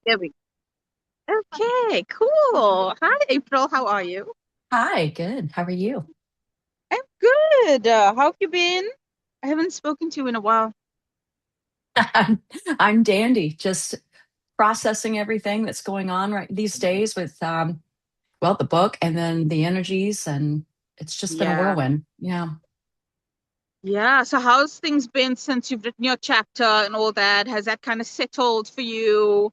There we go. Okay, cool. Hi, April. How are you? Hi, good. How are you? I'm good. How have you been? I haven't spoken to you in a while. I'm dandy, just processing everything that's going on right these days with well, the book and then the energies, and it's just been a Yeah. whirlwind. Yeah. Yeah. So how's things been since you've written your chapter and all that? Has that kind of settled for you?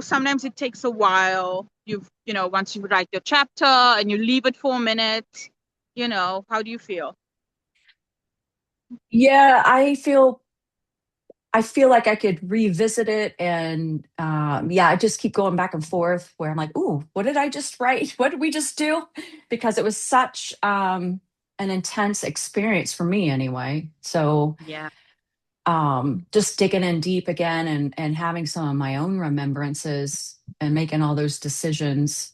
Sometimes it takes a while. Once you write your chapter and you leave it for a minute, how do you feel? Yeah, I feel like I could revisit it and yeah, I just keep going back and forth where I'm like, ooh, what did I just write? What did we just do? Because it was such an intense experience for me anyway. So Yeah. just digging in deep again and having some of my own remembrances and making all those decisions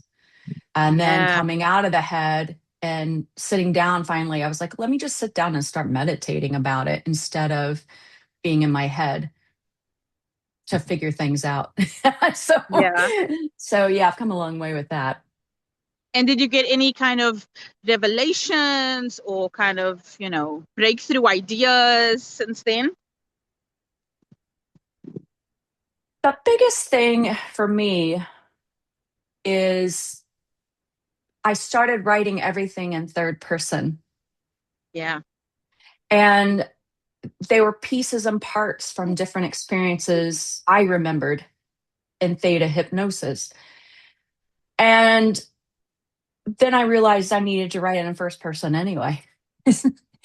and then Yeah. coming out of the head and sitting down finally I was like, let me just sit down and start meditating about it instead of being in my head to figure things out. so Yeah. so yeah, I've come a long way with that. And did you get any kind of revelations or kind of, breakthrough ideas since then? The biggest thing for me is I started writing everything in third person, Yeah. and they were pieces and parts from different experiences I remembered in theta hypnosis. And then I realized I needed to write it in first person anyway.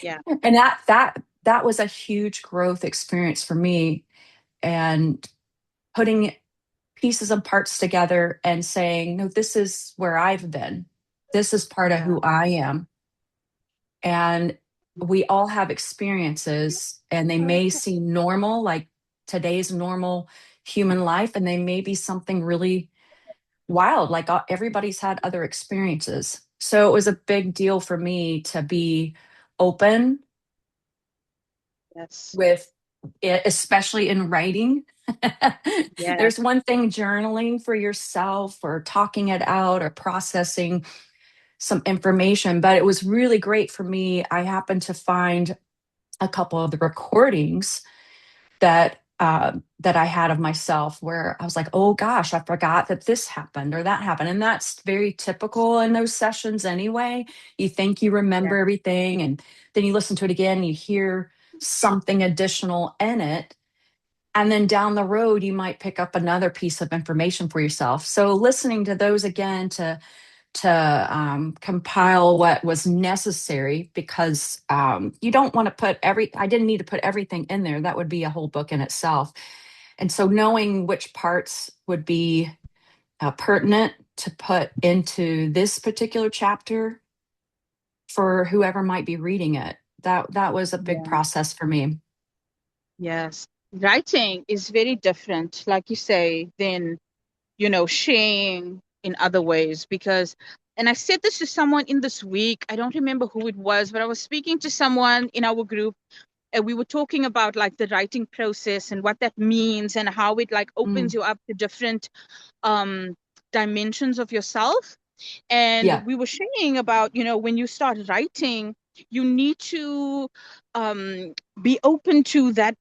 Yeah. And that was a huge growth experience for me, and putting pieces and parts together and saying, no, this is where I've been. This is part of Yeah. who I am. And we all have experiences, and they may seem normal, like today's normal human life, and they may be something really wild, like everybody's had other experiences. So it was a big deal for me to be open Yes. with it, especially in writing. Yeah. There's one thing journaling for yourself or talking it out or processing some information, but it was really great for me. I happened to find a couple of the recordings that I had of myself where I was like, oh gosh, I forgot that this happened or that happened. And that's very typical in those sessions anyway. You think you Yeah. remember everything, and then you listen to it again, you hear something additional in it. And then down the road, you might pick up another piece of information for yourself. So listening to those again to compile what was necessary, because you don't want to put I didn't need to put everything in there. That would be a whole book in itself. And so knowing which parts would be pertinent to put into this particular chapter for whoever might be reading it, that was a big Yeah. process for me. Yes. Writing is very different, like you say, than, sharing in other ways and I said this to someone in this week. I don't remember who it was, but I was speaking to someone in our group, and we were talking about like the writing process and what that means and how it like opens Mm, you up to different um dimensions of yourself. And yeah, we were sharing about, when you start writing, you need to be open to that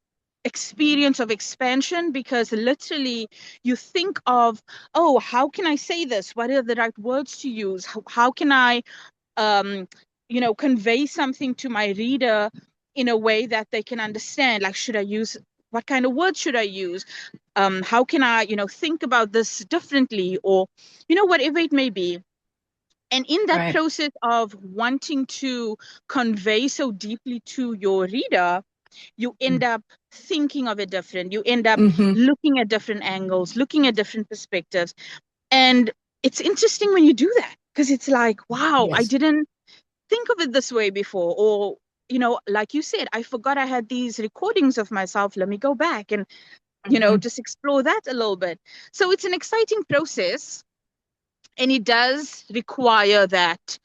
experience of expansion, because literally you think of, oh, how can I say this? What are the right words to use? How can I um, convey something to my reader in a way that they can understand? Like, should I use, what kind of words should I use? How can I, think about this differently, or, whatever it may be. And in that right. process of wanting to convey so deeply to your reader, you end up thinking of it different. You end up Mm-hmm. looking at different angles, looking at different perspectives. And it's interesting when you do that, because it's like, wow, I Yes. didn't think of it this way before. Or, like you said, I forgot I had these recordings of myself. Let me go back and, Hmm. just explore that a little bit. So it's an exciting process, and it does require that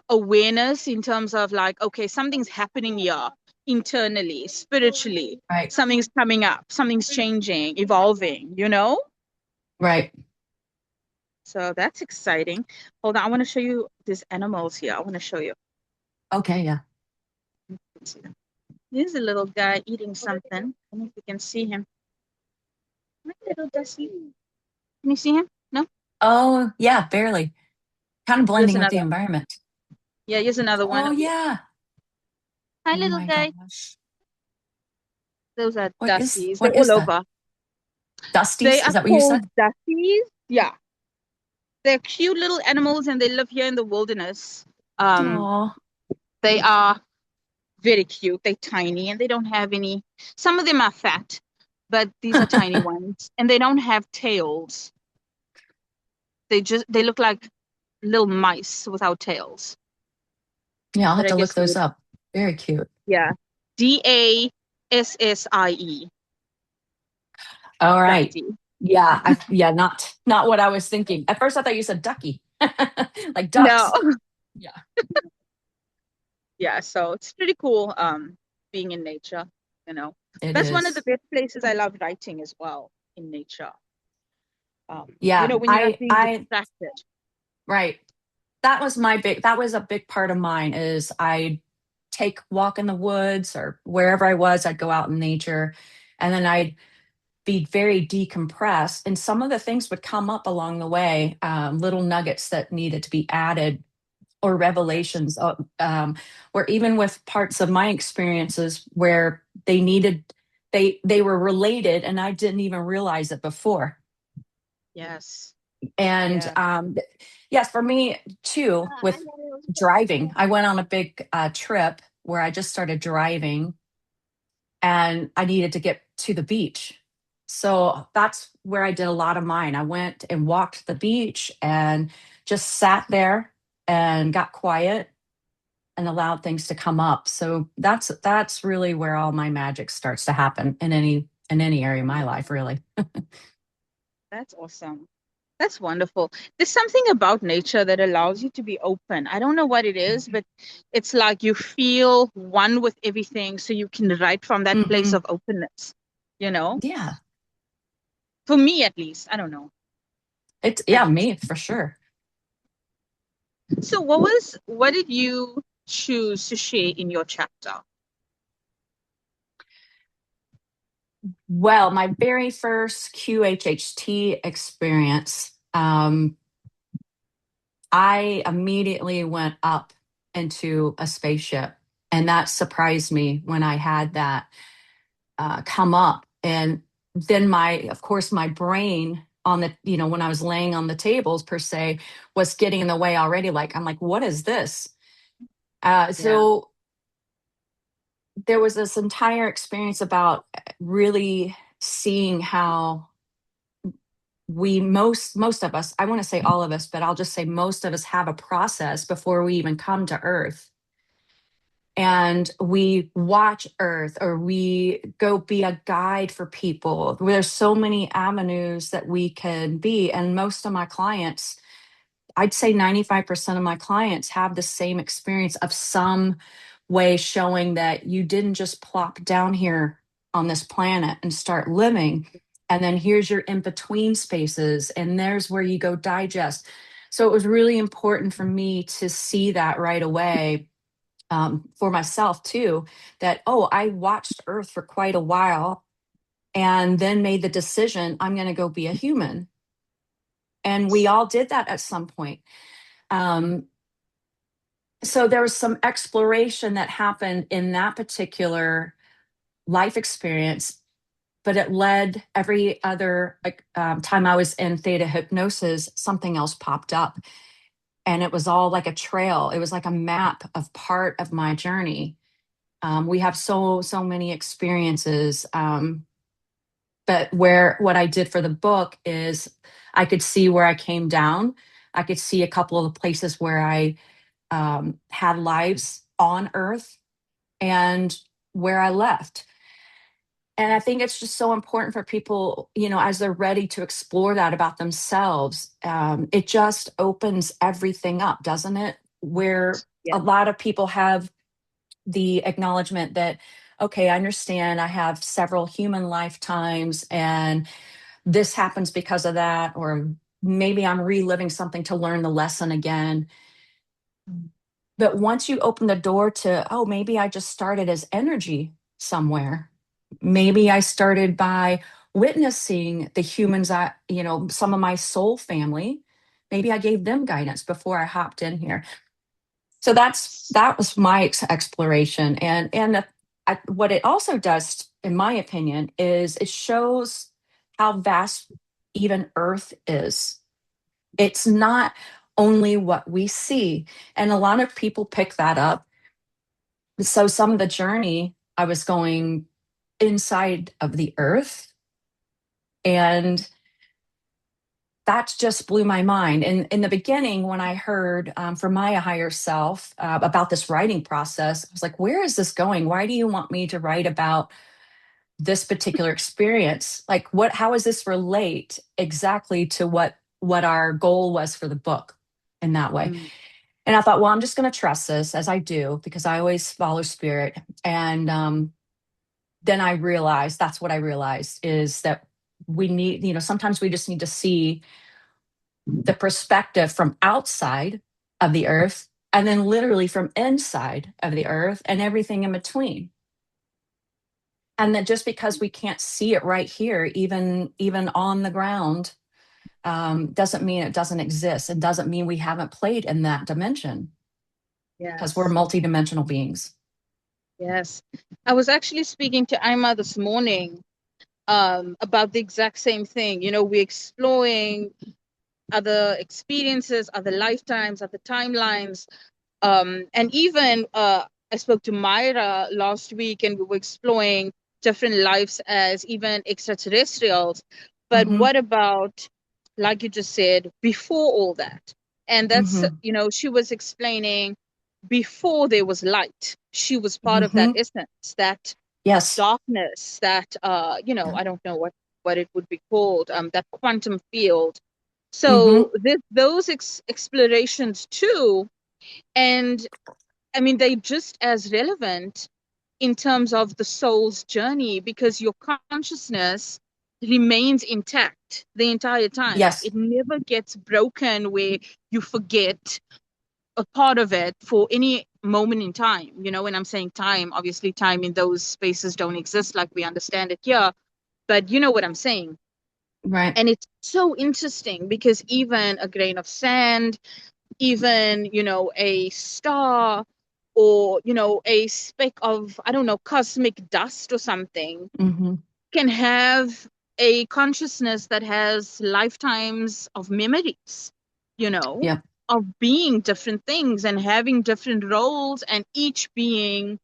awareness in terms of like, okay, something's happening here internally, spiritually, Right. something's coming up, something's changing, evolving. Right. So that's exciting. Hold on, I want to show you these animals here. I want to show you. Okay. Yeah. Let's see them. Here's a little guy eating something. I don't know if you can see him. My little Dusty. Can you see him? No? Oh, yeah. Barely. Kind of Here's blending with the another. environment. Yeah, here's another one. Oh, yeah. Hi, Oh little my guy. gosh. Those are Dusties. They're What all is that? over. They Dusties? Is are that what you called said? Dusties. Yeah, they're cute little animals and they live here in the wilderness. Um, Oh. they are very cute. They're tiny and they don't have any. Some of them are fat, but these are tiny ones, and they don't have tails. They look like little mice without tails. Yeah, I'll But have I to look guess they those would. up. Very cute. Yeah, Dassie. All right. Dusty. Yeah, yeah, not what I was thinking. At first I thought you said ducky. Like No. ducks. Yeah, Yeah, so it's pretty cool being in nature, you know. it That's one of the is. best places I love writing as well, in nature. Yeah, When you're not being I distracted. right. That was a big part of mine is I'd take walk in the woods or wherever I was, I'd go out in nature and then I'd be very decompressed. And some of the things would come up along the way, little nuggets that needed to be added or Yes. revelations, or even with parts of my experiences where they were related and I didn't even realize it before. Yes. And Yeah. yes, for me too, with driving, I went on a big trip where I just started driving and I needed to get to the beach. So that's where I did a lot of mine. I went and walked the beach and just sat there and got quiet and allowed things to come up. So that's really where all my magic starts to happen in any area of my life, really. That's awesome. That's wonderful. There's something about nature that allows you to be open. I don't know what it is, but it's like you feel one with everything, so you can write from that place Hmm. of openness, you know? Yeah, For me, at least. I don't know. it's I yeah, think so. me for sure. So, what did you choose to share in your chapter? Well, my very first QHHT experience, I immediately went up into a spaceship, and that surprised me when I had that come up. And then of course, my brain on the, when I was laying on the tables per se, was getting in the way already. Like, I'm like, what is this? Yeah. So there was this entire experience about really seeing how most of us, I want to say all of us, but I'll just say most of us have a process before we even come to Earth. And we watch Earth or we go be a guide for people. There's so many avenues that we can be. And most of my clients, I'd say 95% of my clients have the same experience of some way showing that you didn't just plop down here on this planet and start living. And then here's your in between spaces, and there's where you go digest. So it was really important for me to see that right away, for myself too, that, oh, I watched Earth for quite a while and then made the decision I'm going to go be a human. And we all did that at some point. Um, so there was some exploration that happened in that particular life experience, but it led every other, like, time I was in theta hypnosis, something else popped up. And it was all like a trail. It was like a map of part of my journey. We have so many experiences, but where what I did for the book is I could see where I came down. I could see a couple of the places where I had lives on Earth and where I left. And I think it's just so important for people, as they're ready to explore that about themselves. It just opens everything up, doesn't it? Where Yeah. a lot of people have the acknowledgement that, okay, I understand I have several human lifetimes and this happens because of that, or maybe I'm reliving something to learn the lesson again. But once you open the door to, oh, maybe I just started as energy somewhere. Maybe I started by witnessing the humans, some of my soul family. Maybe I gave them guidance before I hopped in here. So that was my exploration, what it also does, in my opinion, is it shows how vast even Earth is. It's not only what we see, and a lot of people pick that up. So some of the journey, I was going inside of the Earth, and that just blew my mind. And in the beginning, when I heard from my higher self about this writing process, I was like, where is this going? Why do you want me to write about this particular experience? Like, how does this relate exactly to what our goal was for the book in that way? Mm. And I thought, well, I'm just going to trust this, as I do, because I always follow spirit. And then I realized, that's what I realized, is that we need, sometimes we just need to see the perspective from outside of the earth, and then literally from inside of the earth and everything in between. And that just because we can't see it right here, even on the ground, doesn't mean it doesn't exist, and doesn't mean we haven't played in that dimension, because we're Yes. multidimensional beings. Yes. I was actually speaking to Ima this morning about the exact same thing. We're exploring other experiences, other lifetimes, other timelines. And even I spoke to Myra last week, and we were exploring different lives as even extraterrestrials. But Mm-hmm. what about, like you just said, before all that? And that's, Mm-hmm. she was explaining before there was light, she was part of that Mm-hmm. essence, that Yes. darkness, that, I don't know what it would be called, that quantum field. Mm-hmm. So those explorations too, and I mean, they're just as relevant in terms of the soul's journey, because your consciousness remains intact the entire time. Yes. It never gets broken where you forget a part of it for any moment in time. When I'm saying time, obviously time in those spaces don't exist like we understand it here, but you know what I'm saying. Right. And it's so interesting because even a grain of sand, even a star, or a speck of, I don't know, cosmic dust or something, Mm-hmm. can have a consciousness that has lifetimes of memories, you know Yeah. of being different things and having different roles, and each being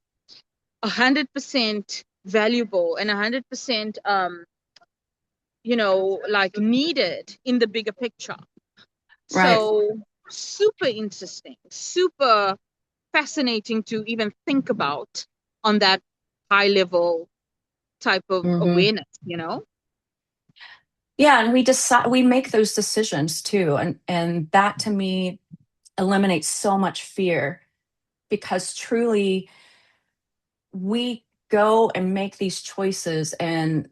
100% valuable and 100% like needed in the bigger picture. Right. So super interesting, super fascinating to even think about on that high level type of Mm-hmm. awareness. Yeah, and we make those decisions too, and that to me eliminates so much fear, because truly we go and make these choices, and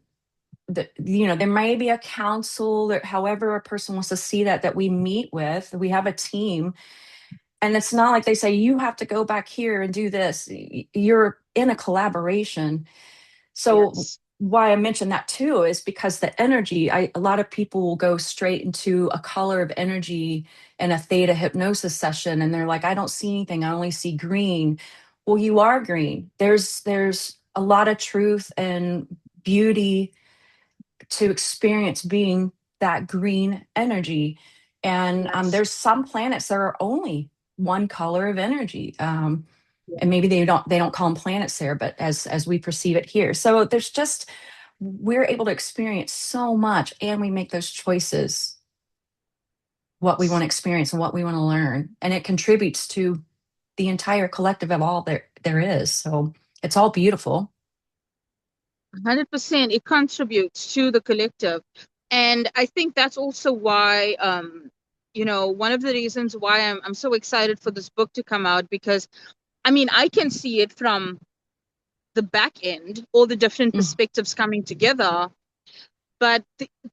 there may be a council, or however a person wants to see that we meet with. We have a team, and it's not like they say you have to go back here and do this. You're in a collaboration. So Yes. why I mentioned that too is because the energy, a lot of people will go straight into a color of energy in a theta hypnosis session, and they're like, I don't see anything, I only see green. Well, you are green. There's a lot of truth and beauty to experience being that green energy. And Yes. there's some planets that are only one color of energy. Yeah. And maybe they don't call them planets there, but as we perceive it here. So we're able to experience so much, and we make those choices, what we want to experience and what we want to learn. And it contributes to the entire collective of all there is. So it's all beautiful. 100%, it contributes to the collective. And I think that's also why, one of the reasons why I'm so excited for this book to come out, because I mean, I can see it from the back end, all the different Mm, perspectives coming together. But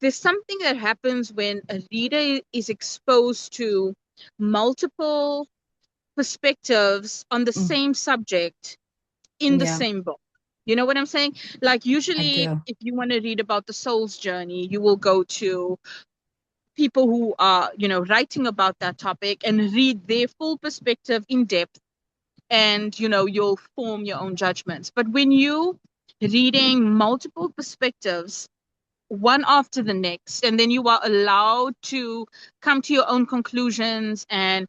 there's something that happens when a reader is exposed to multiple perspectives on the Mm, same subject in the yeah, same book. You know what I'm saying? Like I usually do. if you want to read about the soul's journey, you will go to people who are, writing about that topic and read their full perspective in depth, and you'll form your own judgments. But when you reading multiple perspectives one after the next, and then you are allowed to come to your own conclusions and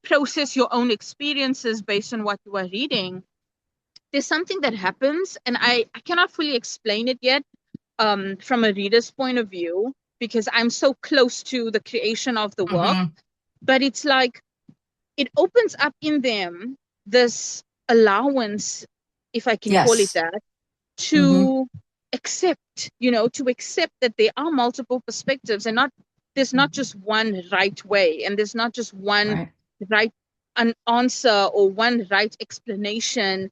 process your own experiences based on what you are reading, there's something that happens, and I cannot fully explain it yet, from a reader's point of view, because I'm so close to the creation of the work. Hmm. But it's like it opens up in them this allowance, if I can call it Yes. that, Hmm. to accept that there are multiple perspectives, and not there's not just one right way, and there's not just one Right. right an answer or one right explanation.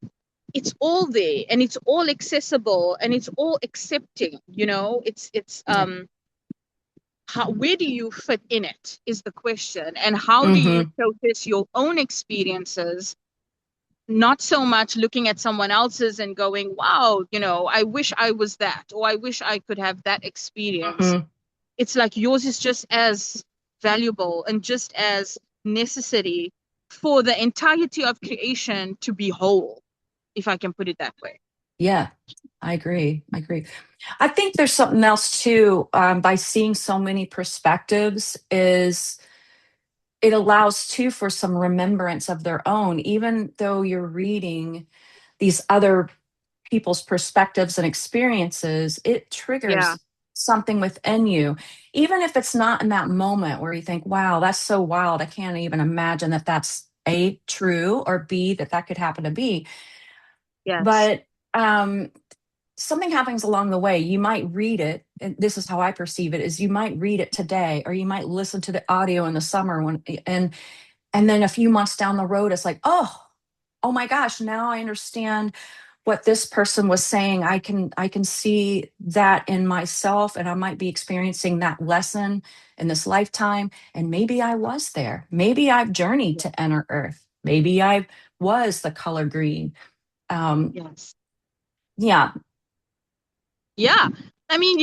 It's all there, and it's all accessible, and it's all accepting. It's Yeah. where do you fit in it is the question, and how do you Hmm. process your own experiences, not so much looking at someone else's and going, wow, I wish I was that, or I wish I could have that experience. Hmm. It's like yours is just as valuable and just as necessary for the entirety of creation to be whole, if I can put it that way. Yeah, I agree. I agree. I think there's something else too, by seeing so many perspectives is it allows too for some remembrance of their own, even though you're reading these other people's perspectives and experiences, it Yeah, triggers something within you. Even if it's not in that moment where you think, wow, that's so wild. I can't even imagine that that's A, true, or B, that that could happen to be. yes, But something happens along the way. You might read it, and this is how I perceive it, is you might read it today, or you might listen to the audio in the summer when, and then a few months down the road, it's like, oh my gosh, now I understand what this person was saying. I can see that in myself, and I might be experiencing that lesson in this lifetime. And maybe I was there. Maybe I've journeyed to enter Earth. Maybe I was the color green. Um, yes. yeah. Yeah. I mean,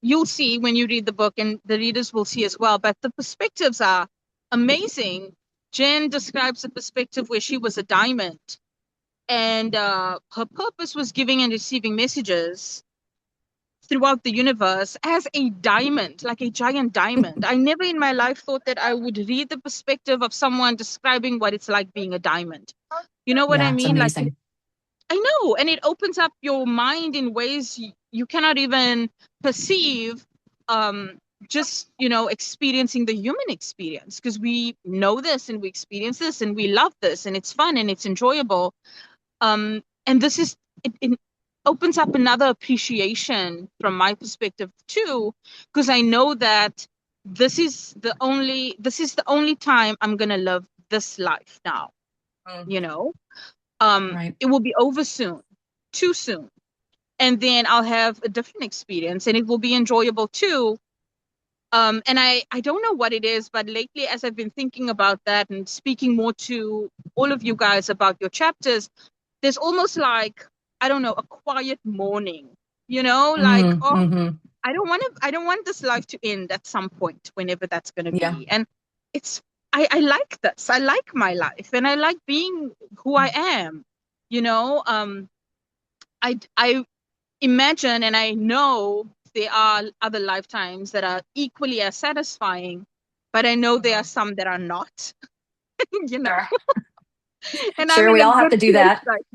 you'll see when you read the book, and the readers will see as well, but the perspectives are amazing. Jen describes a perspective where she was a diamond, and her purpose was giving and receiving messages throughout the universe as a diamond, like a giant diamond. I never in my life thought that I would read the perspective of someone describing what it's like being a diamond. You know what I Yeah, it's mean? Like, amazing. I know, and it opens up your mind in ways you cannot even perceive. Um, just experiencing the human experience, because we know this and we experience this and we love this and it's fun and it's enjoyable. And this is it opens up another appreciation from my perspective too, because I know that this is the only time I'm gonna live this life now. Mm. You know, Right. it will be over soon, too soon, and then I'll have a different experience, and it will be enjoyable too. And I don't know what it is, but lately, as I've been thinking about that and speaking more to all of you guys about your chapters, there's almost like, I don't know, a quiet mourning, like, Hmm. oh, Hmm. I don't want this life to end at some point, whenever that's going to Yeah. be. And it's, I like this. I like my life, and I like being who I am. You know, I imagine and I know there are other lifetimes that are equally as satisfying, but I know there are Mhm. some that are not, you know, Sure. and I'm Sure, in we a all have good to do place that. right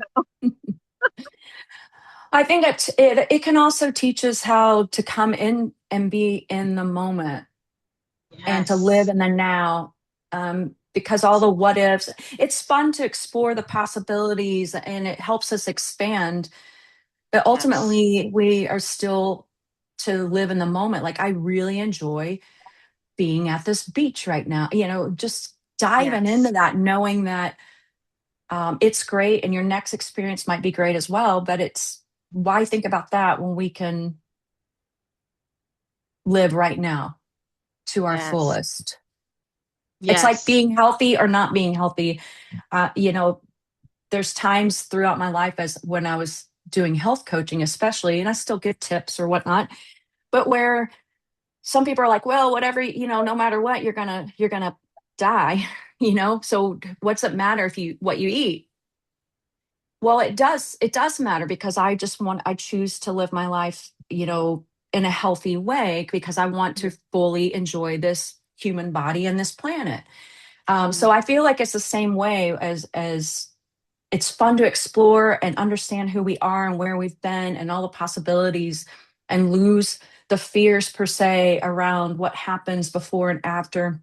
I think it can also teach us how to come in and be in the moment now. and to live Yes. in the now. Because all the what ifs, it's fun to explore the possibilities and it helps us expand. But Yes. ultimately, we are still to live in the moment. Like, I really enjoy being at this beach right now, just diving into Yes. that, knowing that it's great and your next experience might be great as well. But it's why think about that when we can live right now to our Yes. fullest. It's like Yes. being healthy or not being healthy. You know, there's times throughout my life as when I was doing health coaching, especially, and I still give tips or whatnot, but where some people are like, well, whatever, no matter what, you're gonna die, so what's it matter if you what you eat? Well, it does matter because I choose to live my life, in a healthy way because I want to fully enjoy this human body and this planet. Yeah. So I feel like it's the same way as it's fun to explore and understand who we are and where we've been and all the possibilities and lose the fears per se around what happens before and after.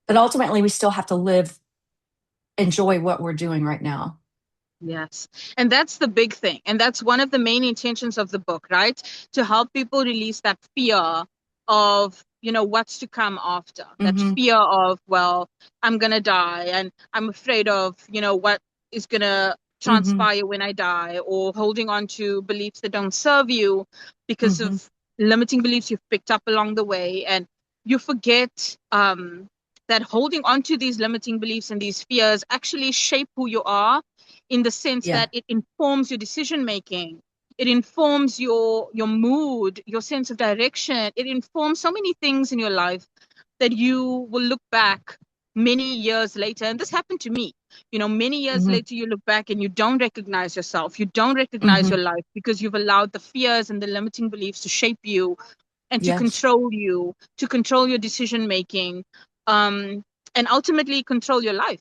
But ultimately, we still have to enjoy what we're doing right now. Yes. And that's the big thing. And that's one of the main intentions of the book, right? To help people release that fear of, what's to come after. That Mm-hmm. fear of, well, I'm going to die and I'm afraid of, what is going to Mm-hmm. transpire when I die, or holding on to beliefs that don't serve you because Mm-hmm. of limiting beliefs you've picked up along the way. And you forget that holding on to these limiting beliefs and these fears actually shape who you are, in the sense Yeah. that it informs your decision making, it informs your mood, your sense of direction, it informs so many things in your life that you will look back many years later. And this happened to me. Many years Mm-hmm. later you look back and you don't recognize yourself, you don't recognize Mm-hmm. your life, because you've allowed the fears and the limiting beliefs to shape you and Yes. to control your decision making, um, and ultimately control your life.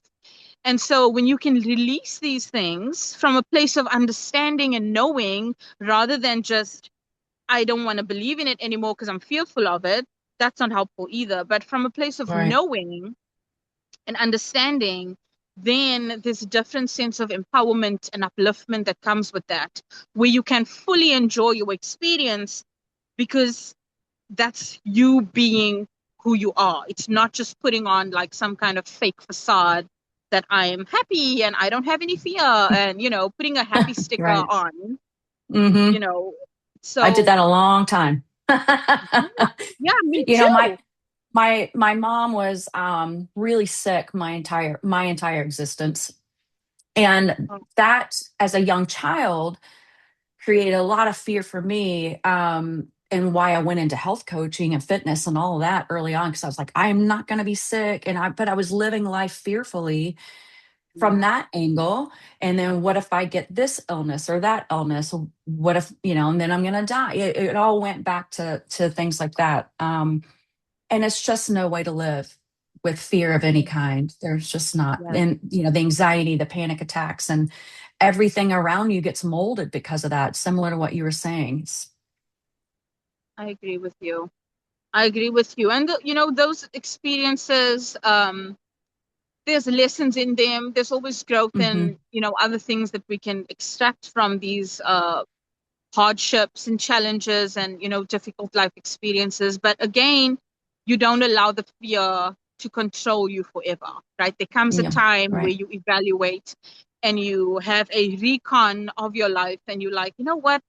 And so when you can release these things from a place of understanding and knowing, rather than just, I don't want to believe in it anymore because I'm fearful of it, that's not helpful either. But from a place of Right. knowing and understanding, then there's a different sense of empowerment and upliftment that comes with that, where you can fully enjoy your experience, because that's you being who you are. It's not just putting on like some kind of fake facade that I am happy and I don't have any fear, and putting a happy sticker Right. on, you Mm-hmm. know. I did So that a long time. yeah, yeah, me My too. my mom was really sick my entire existence, and Oh, that as a young child created a lot of fear for me, and why I went into health coaching and fitness and all of that early on, because I was like, I'm not going to be sick, but I was living life fearfully from yeah, that angle. And then what if I get this illness or that illness? What if, and then I'm going to die? It all went back to things like that. And it's just no way to live with fear of any kind. There's just not. yeah, And, the anxiety, the panic attacks, and everything around you gets molded because of that, similar to what you were saying. I agree with you. I agree with you. And those experiences, there's lessons in them. There's always growth Mm-hmm. and other things that we can extract from these hardships and challenges and difficult life experiences. But again, you don't allow the fear to control you forever, right? There comes a Yeah. time where Right. you evaluate and you have a recon of your life, and you're like, you know what,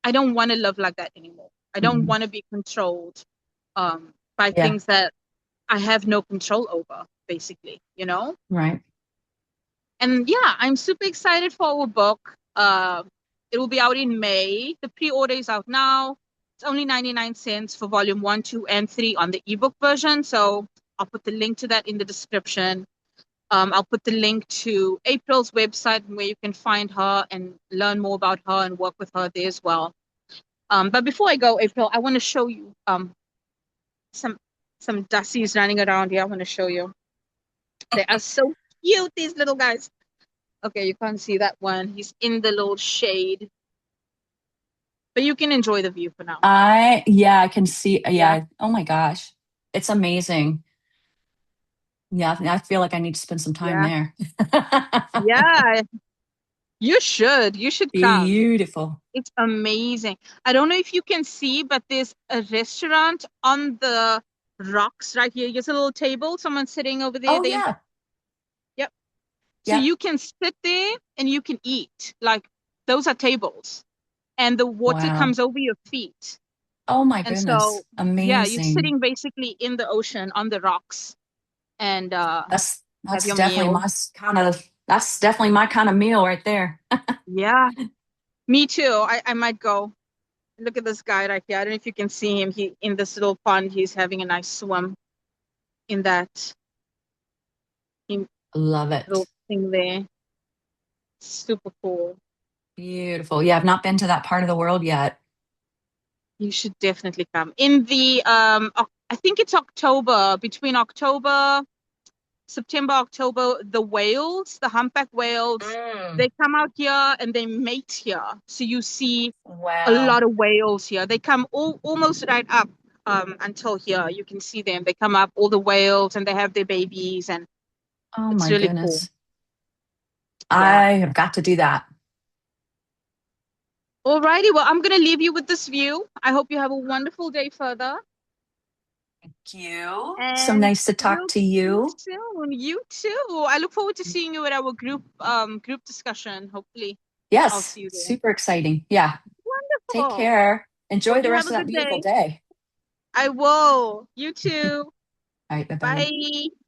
I don't want to live like that anymore. I don't Mhm. want to be controlled by Yeah. things that I have no control over, basically. Right. And yeah, I'm super excited for our book. It will be out in May. The pre-order is out now. It's only 99 cents for volume 1, 2, and 3 on the ebook version. So I'll put the link to that in the description. I'll put the link to April's website where you can find her and learn more about her and work with her there as well. But before I go, April, I want to show you some dussies running around here. I want to show you. They are so cute, these little guys. Okay, you can't see that one. He's in the little shade, but you can enjoy the view for now. Yeah, I can see. Yeah. Yeah. Oh my gosh. It's amazing. Yeah. I feel like I need to spend some time Yeah. there. Yeah. You should. You should come. Beautiful. It's amazing. I don't know if you can see, but there's a restaurant on the rocks right here. There's a little table. Someone's sitting over there. Oh They, yeah. yep. So Yep. you can sit there and you can eat. Like, those are tables, and the water Wow. comes over your feet. Oh my And so, goodness. yeah, you're Amazing. sitting basically in the ocean on the rocks and have That's your definitely meal. my kind of that's definitely my kind of meal right there. Yeah, me too. I might go. Look at this guy right here. I don't know if you can see him. He in this little pond. He's having a nice swim in that in- Love little it. thing there. Super cool. Beautiful. Yeah, I've not been to that part of the world yet. You should definitely come. In the I think it's October, between October, September, October, the whales, the humpback whales, Mm, they come out here and they mate here. So you see a wow. lot of whales here. They come almost right up until here. You can see them. They come up, all the whales, and they have their babies, and Oh it's my really cool. goodness. Yeah. I have got to do that. Alrighty. Well, I'm gonna leave you with this view. I hope you have a wonderful day further. Thank you. So And nice to talk we'll to speak you. soon. You too. I look forward to seeing you at our group discussion. Hopefully, I'll Yes, see you there. super exciting. Yeah. Take Wonderful. care. Enjoy Hope the you have rest a of that good beautiful day. day. I will. You too. All right. Bye bye. Bye.